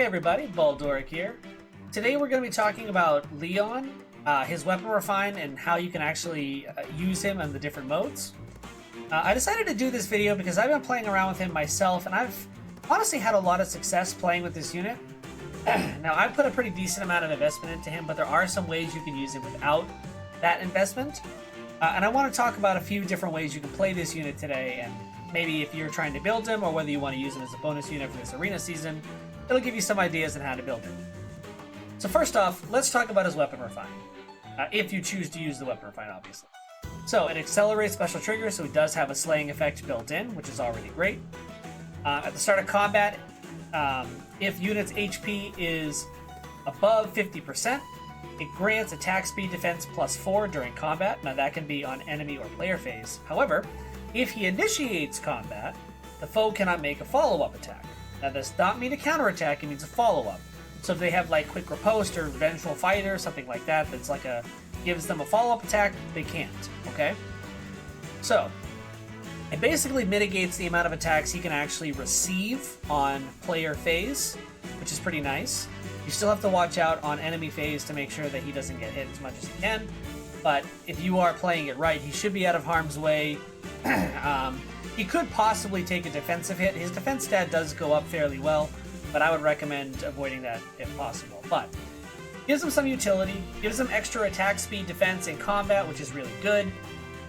Hey everybody, Baldoric here. Today we're going to be talking about Leon, his weapon refine, and how you can actually use him in the different modes. I decided to do this video because I've been playing around with him myself, and I've honestly had a lot of success playing with this unit. Now, I've put a pretty decent amount of investment into him, but there are some ways you can use him without that investment. And I want to talk about a few different ways you can play this unit today, and maybe if you're trying to build him, or whether you want to use him as a bonus unit for this arena season, it'll give you some ideas on how to build him. So first off, let's talk about his weapon refine. If you choose to use the weapon refine, obviously. So it accelerates special triggers, so it does have a slaying effect built in, which is already great. At the start of combat, if unit's HP is above 50%, it grants attack speed defense +4 during combat. Now that can be on enemy or player phase. However, if he initiates combat, the foe cannot make a follow-up attack. Now this does not mean a counterattack, it means a follow-up. So if they have like quick riposte or vengeful fighter, something like that, that's like gives them a follow-up attack, they can't, okay? So, it basically mitigates the amount of attacks he can actually receive on player phase, which is pretty nice. You still have to watch out on enemy phase to make sure that he doesn't get hit as much as he can, but if you are playing it right, he should be out of harm's way. He could possibly take a defensive hit. His defense stat does go up fairly well, but I would recommend avoiding that if possible. But gives him some utility, gives him extra attack speed defense in combat, which is really good.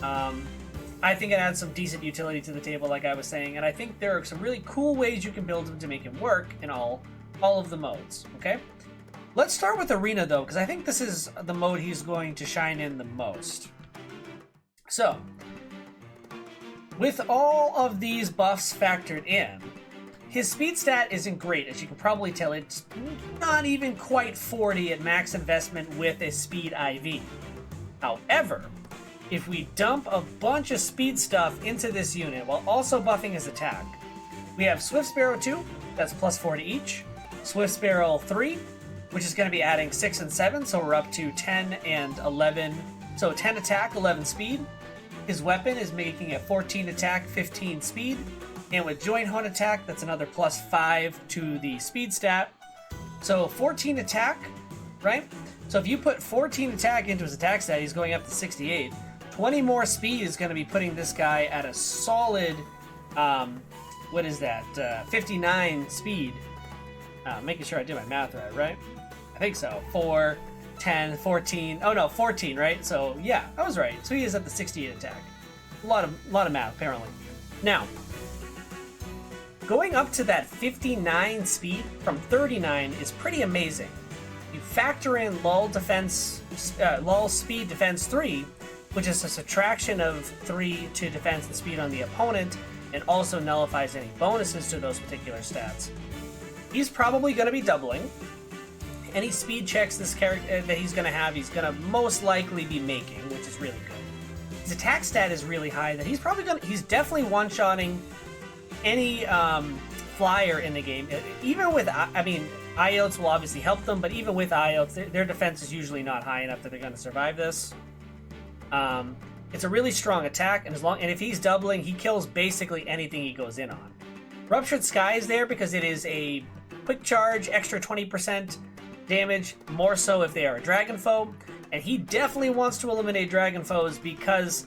I think it adds some decent utility to the table, like I was saying, and I think there are some really cool ways you can build him to make him work in all of the modes, okay? Let's start with Arena, though, because I think this is the mode he's going to shine in the most. So, with all of these buffs factored in, his speed stat isn't great, as you can probably tell. It's not even quite 40 at max investment with a speed IV. However, if we dump a bunch of speed stuff into this unit while also buffing his attack, we have Swift Sparrow 2, that's +4 to each, Swift Sparrow 3, which is going to be adding 6 and 7, so we're up to 10 and 11, so 10 attack, 11 speed. His weapon is making it 14 attack, 15 speed. And with Joint Hunt attack, that's another +5 to the speed stat. So 14 attack, right? So if you put 14 attack into his attack stat, he's going up to 68. 20 more speed is going to be putting this guy at a solid, 59 speed. Making sure I did my math right? I think so. 4, 10, 14. Oh no, 14, right? So yeah, I was right. So he is at the 68 attack. A lot of math, apparently. Now, going up to that 59 speed from 39 is pretty amazing. You factor in lull speed defense 3, which is a subtraction of 3 to defense and speed on the opponent, and also nullifies any bonuses to those particular stats. He's probably going to be doubling. Any speed checks this character that he's going to have, he's going to most likely be making, which is really good. His attack stat is really high that he's definitely one-shotting any flyer in the game. Even with, IOTs will obviously help them, but even with IOTs, their defense is usually not high enough that they're going to survive this. It's a really strong attack, and if he's doubling, he kills basically anything he goes in on. Ruptured Sky is there because it is a quick charge, extra 20% damage, more so if they are a dragon foe, and he definitely wants to eliminate dragon foes because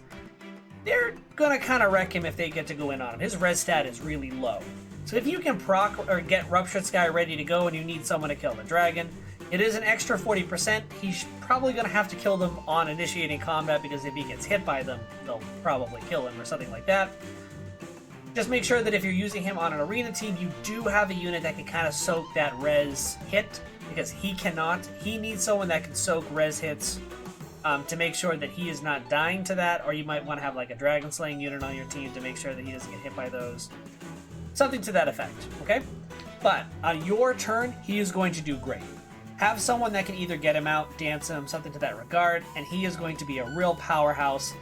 they're gonna kind of wreck him if they get to go in on him. His res stat is really low. So if you can proc or get Ruptured Sky ready to go and you need someone to kill the dragon, it is an extra 40%. He's probably gonna have to kill them on initiating combat because if he gets hit by them, they'll probably kill him or something like that. Just make sure that if you're using him on an arena team, you do have a unit that can kind of soak that res hit, because he cannot. He needs someone that can soak res hits to make sure that he is not dying to that, or you might want to have like a dragon slaying unit on your team to make sure that he doesn't get hit by those. Something to that effect, okay? But on your turn, he is going to do great. Have someone that can either get him out, dance him, something to that regard, and he is going to be a real powerhouse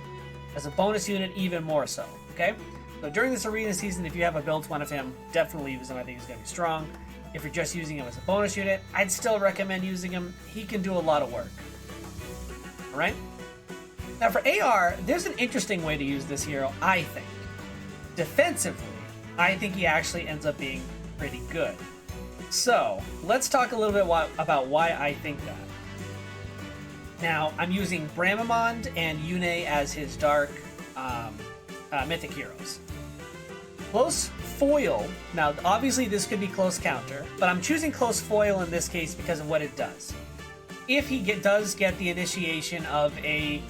as a bonus unit, even more so, okay? So during this arena season, if you have a built one of him, definitely use him. I think he's going to be strong. If you're just using him as a bonus unit, I'd still recommend using him. He can do a lot of work. Alright? Now for AR, there's an interesting way to use this hero, I think. Defensively, I think he actually ends up being pretty good. So, let's talk a little bit about why I think that. Now, I'm using Bramamond and Yune as his dark mythic heroes. Close foil. Now, obviously, this could be close counter, but I'm choosing close foil in this case because of what it does. If he does get the initiation of a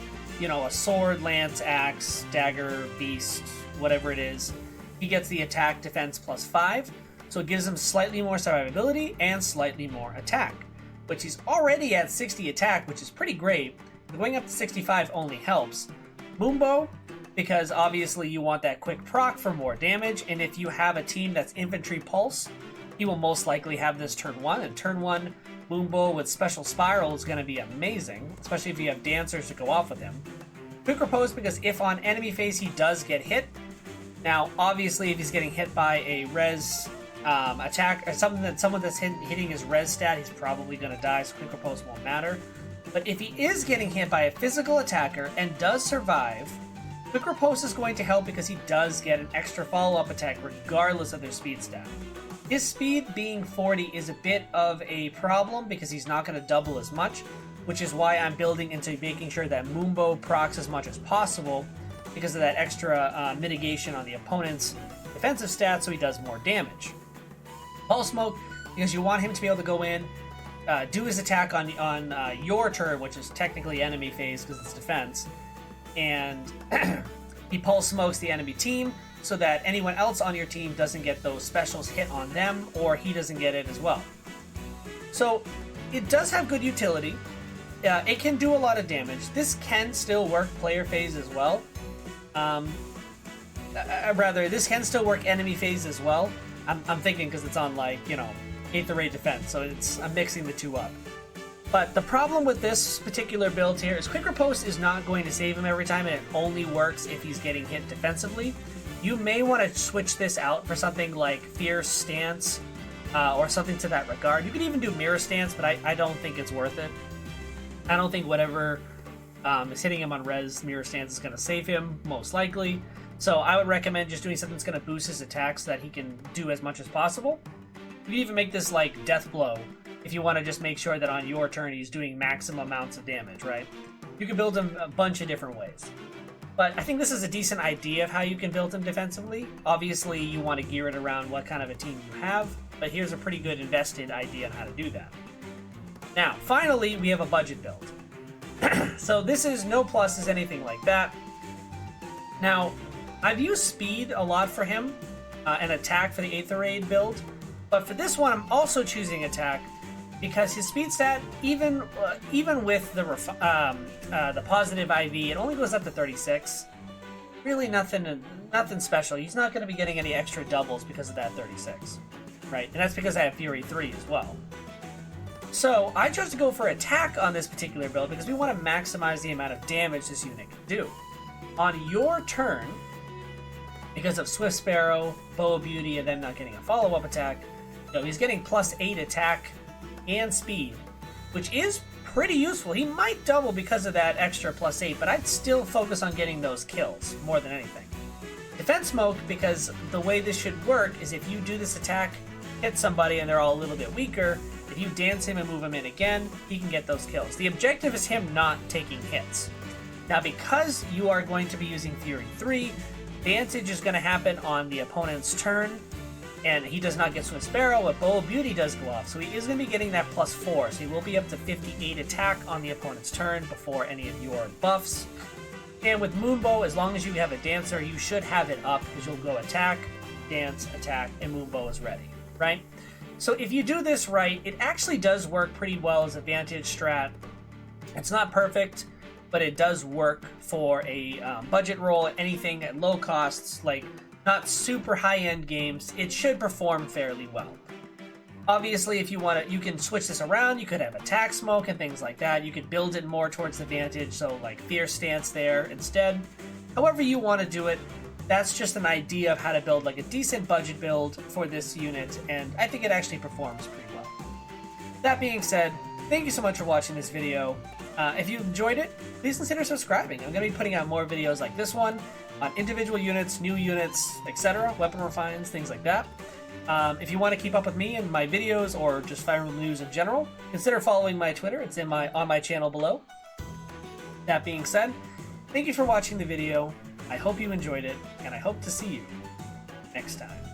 sword, lance, axe, dagger, beast, whatever it is, he gets the attack defense +5, so it gives him slightly more survivability and slightly more attack, which he's already at 60 attack, which is pretty great. Going up to 65 only helps. Moonbow, because obviously you want that quick proc for more damage, and if you have a team that's infantry pulse, he will most likely have this turn 1, and turn 1 Moonbow with special spiral is going to be amazing, especially if you have dancers to go off with him. Quick Riposte, because if on enemy phase he does get hit, now obviously if he's getting hit by a res attack or someone that's hitting his res stat, he's probably going to die, so Quick Riposte won't matter. But if he is getting hit by a physical attacker and does survive, Quick Riposte is going to help because he does get an extra follow-up attack regardless of their speed stat. His speed being 40 is a bit of a problem because he's not going to double as much, which is why I'm building into making sure that Moonbow procs as much as possible because of that extra mitigation on the opponent's defensive stats so he does more damage. Pulse Smoke, because you want him to be able to go in, do his attack on your turn, which is technically enemy phase because it's defense, and he Pulse Smokes the enemy team, so that anyone else on your team doesn't get those specials hit on them, or he doesn't get it as well. So, it does have good utility. It can do a lot of damage. This can still work player phase as well. This can still work enemy phase as well. I'm thinking because it's on, 8th rate defense, so I'm mixing the two up. But the problem with this particular build here is Quick Riposte is not going to save him every time, and it only works if he's getting hit defensively. You may want to switch this out for something like Fierce Stance or something to that regard. You could even do Mirror Stance, but I don't think it's worth it. I don't think whatever is hitting him on res, Mirror Stance is going to save him, most likely. So I would recommend just doing something that's going to boost his attack so that he can do as much as possible. You can even make this like Death Blow if you want to just make sure that on your turn he's doing maximum amounts of damage, right? You can build him a bunch of different ways. But I think this is a decent idea of how you can build him defensively. Obviously, you want to gear it around what kind of a team you have, but here's a pretty good invested idea on how to do that. Now, finally, we have a budget build. So this is no pluses, anything like that. Now, I've used speed a lot for him, and attack for the 8th raid build, but for this one, I'm also choosing attack because his speed stat, even with the positive IV, it only goes up to 36. Really nothing special. He's not going to be getting any extra doubles because of that 36, right? And that's because I have Fury 3 as well. So I chose to go for attack on this particular build because we want to maximize the amount of damage this unit can do. On your turn, because of Swift Sparrow, Bow of Beauty, and then not getting a follow-up attack, he's getting +8 attack and speed, which is pretty useful. He might double because of that extra +8, but I'd still focus on getting those kills more than anything. Defense Smoke, because the way this should work is if you do this attack, hit somebody and they're all a little bit weaker, if you dance him and move him in again, he can get those kills. The objective is him not taking hits. Now, because you are going to be using Fury 3, Vantage is going to happen on the opponent's turn, and he does not get Swift Sparrow, but Bow of Beauty does go off, so he is going to be getting that +4, so he will be up to 58 attack on the opponent's turn before any of your buffs. And with Moonbow, as long as you have a Dancer, you should have it up, because you'll go attack, dance, attack, and Moonbow is ready, right? So if you do this right, it actually does work pretty well as a Vantage strat. It's not perfect, but it does work for a budget roll, anything at low costs, like not super high-end games. It should perform fairly well. Obviously, if you want to, you can switch this around. You could have attack smoke and things like that. You could build it more towards the Vantage, so like Fierce Stance there instead. However you want to do it, that's just an idea of how to build like a decent budget build for this unit, and I think it actually performs pretty well. That being said, thank you so much for watching this video. If you enjoyed it, please consider subscribing. I'm going to be putting out more videos like this one on individual units, new units, etc., weapon refines, things like that. If you want to keep up with me and my videos or just Fire Emblem news in general, consider following my Twitter. It's on my channel below. That being said, thank you for watching the video. I hope you enjoyed it, and I hope to see you next time.